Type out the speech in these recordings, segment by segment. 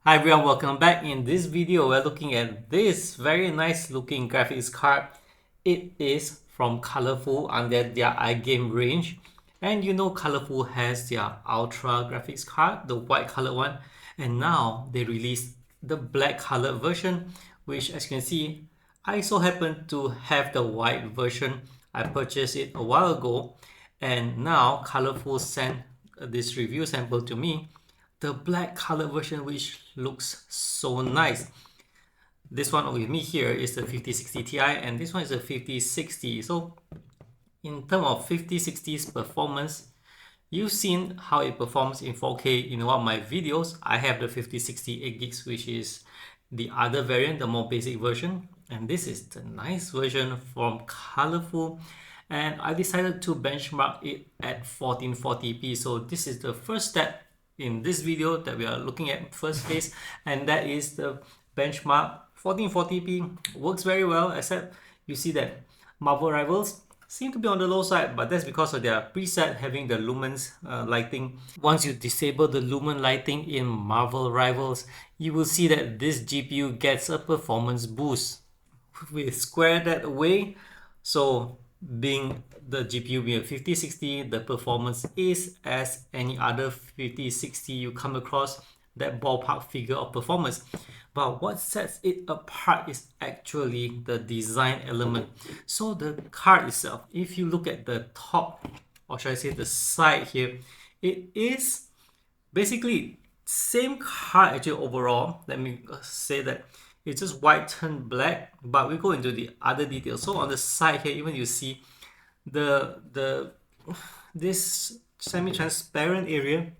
Hi everyone, welcome back. In this video, we're looking at this very nice looking graphics card. It is from Colorful under their iGame range. And you know Colorful has their Ultra graphics card, the white color one. And now they released the black color version, which as you can see, I so happen to have the white version. I purchased it a while ago. And now Colorful sent this review sample to me, the black color version, which looks so nice. This one with me here is the 5060 Ti and this one is the 5060. So in terms of 5060's performance, you've seen how it performs in 4K in one of my videos. I have the 5060 8GB, which is the other variant, the more basic version, and this is the nice version from Colorful. And I decided to benchmark it at 1440p. So this is the first step in this video that we are looking at first phase, and that is the benchmark. 1440p works very well, except you see that Marvel Rivals seem to be on the low side, but that's because of their preset having the lumens lighting. Once you disable the lumen lighting in Marvel Rivals, you will see that this GPU gets a performance boost. We square that away, so being the GPU being a 5060, the performance is as any other 5060 you come across, that ballpark figure of performance. But what sets it apart is actually the design element. So the card itself, if you look at the top, or should I say the side here, it is basically same card actually overall. Let me say that it's just white turned black, but we go into the other details. So on the side here, even you see this semi-transparent area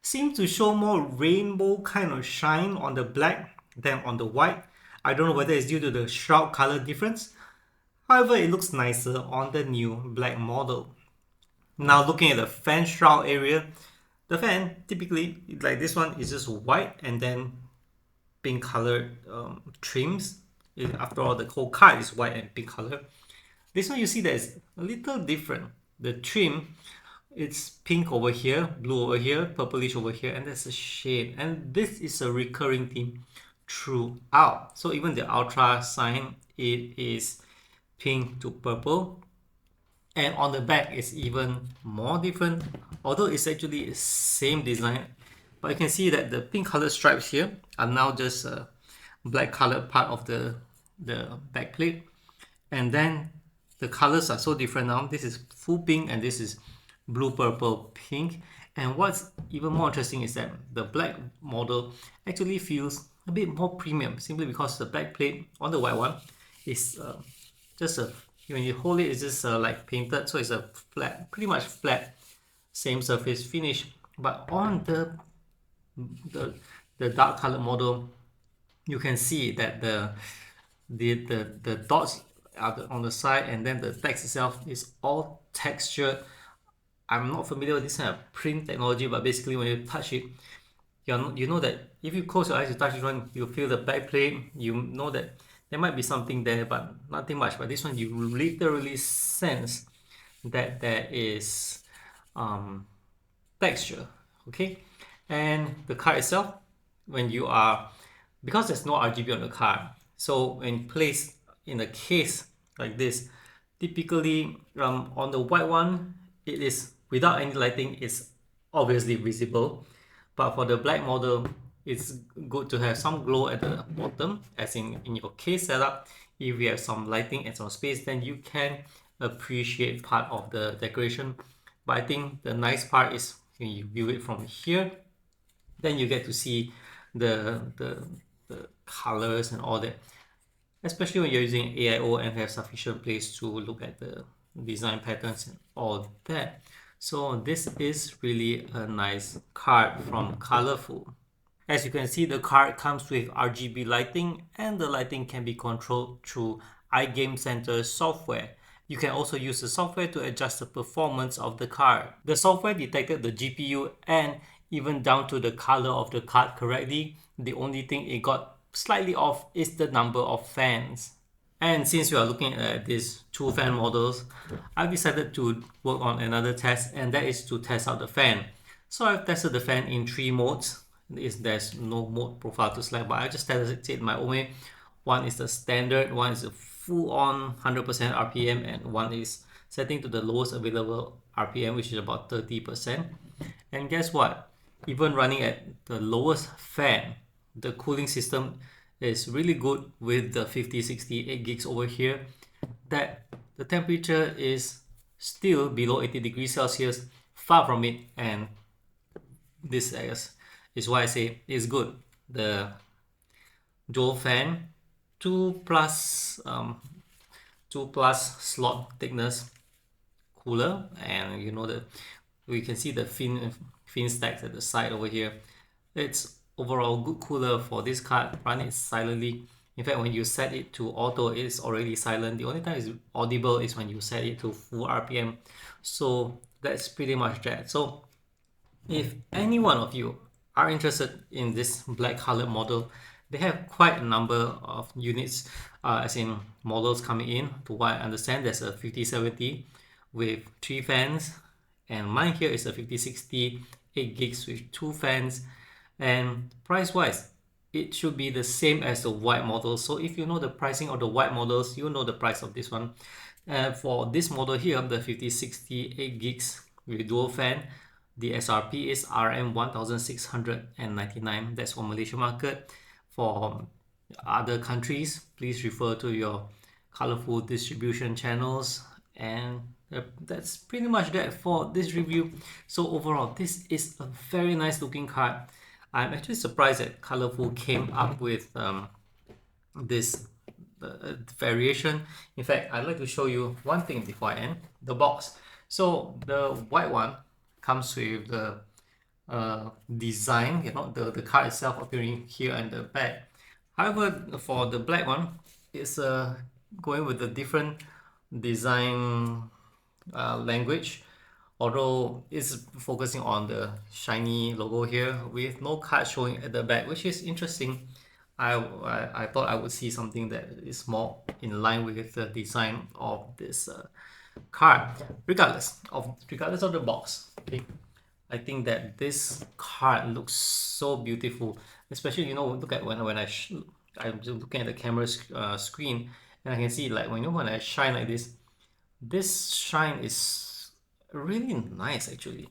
seems to show more rainbow kind of shine on the black than on the white. I don't know whether it's due to the shroud color difference. However, it looks nicer on the new black model. Now looking at the fan shroud area, the fan typically, like this one, is just white and then pink colored trims. After all, the whole card is white and pink color. This one you see that it's a little different. The trim, it's pink over here, blue over here, purplish over here, and there's a shade. And this is a recurring theme throughout. So even the Ultra sign, it is pink to purple. And on the back, it's even more different, although it's actually the same design. But you can see that the pink color stripes here are now just a black colored part of the back plate. And then the colors are so different now. This is full pink and this is blue, purple, pink. And what's even more interesting is that the black model actually feels a bit more premium, simply because the back plate on the white one is just a, when you hold it, it's just like painted, so it's a flat, pretty much flat, same surface finish. But on the dark color model, you can see that the dots are on the side, and then the text itself is all textured. I'm not familiar with this kind of print technology, but basically when you touch it, you know that if you close your eyes, you touch this one, you feel the back plate, you know that there might be something there, but nothing much. But this one, you literally sense that there is texture, okay? And the card itself, when you are, because there's no RGB on the card, so when placed in a case like this, typically on the white one, it is without any lighting, it's obviously visible. But for the black model, it's good to have some glow at the bottom, as in your case setup. If you have some lighting and some space, then you can appreciate part of the decoration. But I think the nice part is when you view it from here, then you get to see the colors and all that, especially when you're using AIO and have sufficient place to look at the design patterns and all that. So this is really a nice card from Colorful. As you can see, the card comes with RGB lighting, and the lighting can be controlled through iGame Center software. You can also use the software to adjust the performance of the card. The software detected the GPU and even down to the color of the card correctly. The only thing it got slightly off is the number of fans. And since we are looking at these two fan models, I've decided to work on another test, and that is to test out the fan. So I've tested the fan in 3 modes. there's no mode profile to select, but I just tested it my own way. One is the standard, one is a full-on 100% RPM, and one is setting to the lowest available RPM, which is about 30%. And guess what? Even running at the lowest fan, the cooling system is really good with the 5068 gigs over here, that the temperature is still below 80 degrees Celsius, far from it, and this is why I say it's good. The dual fan, 2+ slot thickness cooler, and you know that we can see the fin stacks at the side over here. It's overall good cooler for this card. Run it silently. In fact, when you set it to auto, it's already silent. The only time it's audible is when you set it to full RPM. So that's pretty much that. So if any one of you are interested in this black colored model, they have quite a number of units, as in models coming in. To what I understand, there's a 5070 with 3 fans, and mine here is a 5060 8 gigs with 2 fans. And price wise, it should be the same as the white model. So if you know the pricing of the white models, you know the price of this one. For this model here, the 5060 8 gigs with dual fan, the SRP is RM 1699. That's for Malaysia market. For other countries, please refer to your colorful distribution channels. And that's pretty much that for this review. So overall, this is a very nice looking card. I'm actually surprised that Colorful came up with this variation. In fact, I'd like to show you one thing before I end the box. So the white one comes with the design, the card itself appearing here and the back. However, for the black one, it's going with a different design language, although it's focusing on the shiny logo here with no card showing at the back, which is interesting. I thought I would see something that is more in line with the design of this card. Regardless of the box, okay, I think that this card looks so beautiful. Especially, look at when I'm just looking at the camera screen, and I can see, like, when I shine like this shine is really nice actually.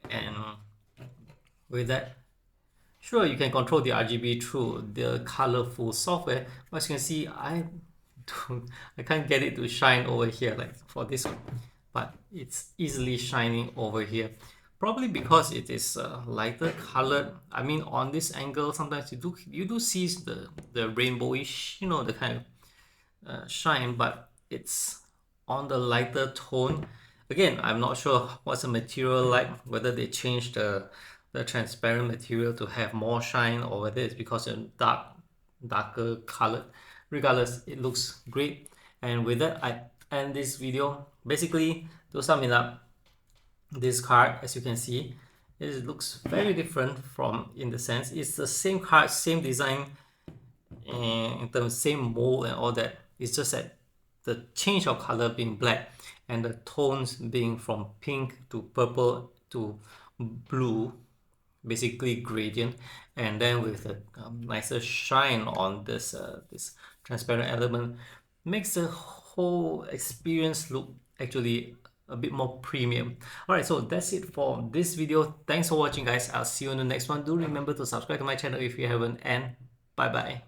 And with that, sure, you can control the RGB through the colorful software, but as you can see, I can't get it to shine over here like for this one, but it's easily shining over here, probably because it is lighter colored. I mean, on this angle, sometimes you do see the rainbowish, the kind of shine, but it's on the lighter tone. Again, I'm not sure what's the material like, whether they changed the transparent material to have more shine, or whether it's because it's darker colored. Regardless, it looks great. And with that, I end this video. Basically, to sum it up, this card, as you can see, it looks very different from, in the sense, it's the same card, same design, and in terms same mold and all that. It's just that the change of color being black and the tones being from pink to purple to blue, basically gradient, and then with a nicer shine on this transparent element, makes the whole experience look actually a bit more premium. Alright, so that's it for this video. Thanks for watching, guys. I'll see you in the next one. Do remember to subscribe to my channel if you haven't, and bye bye.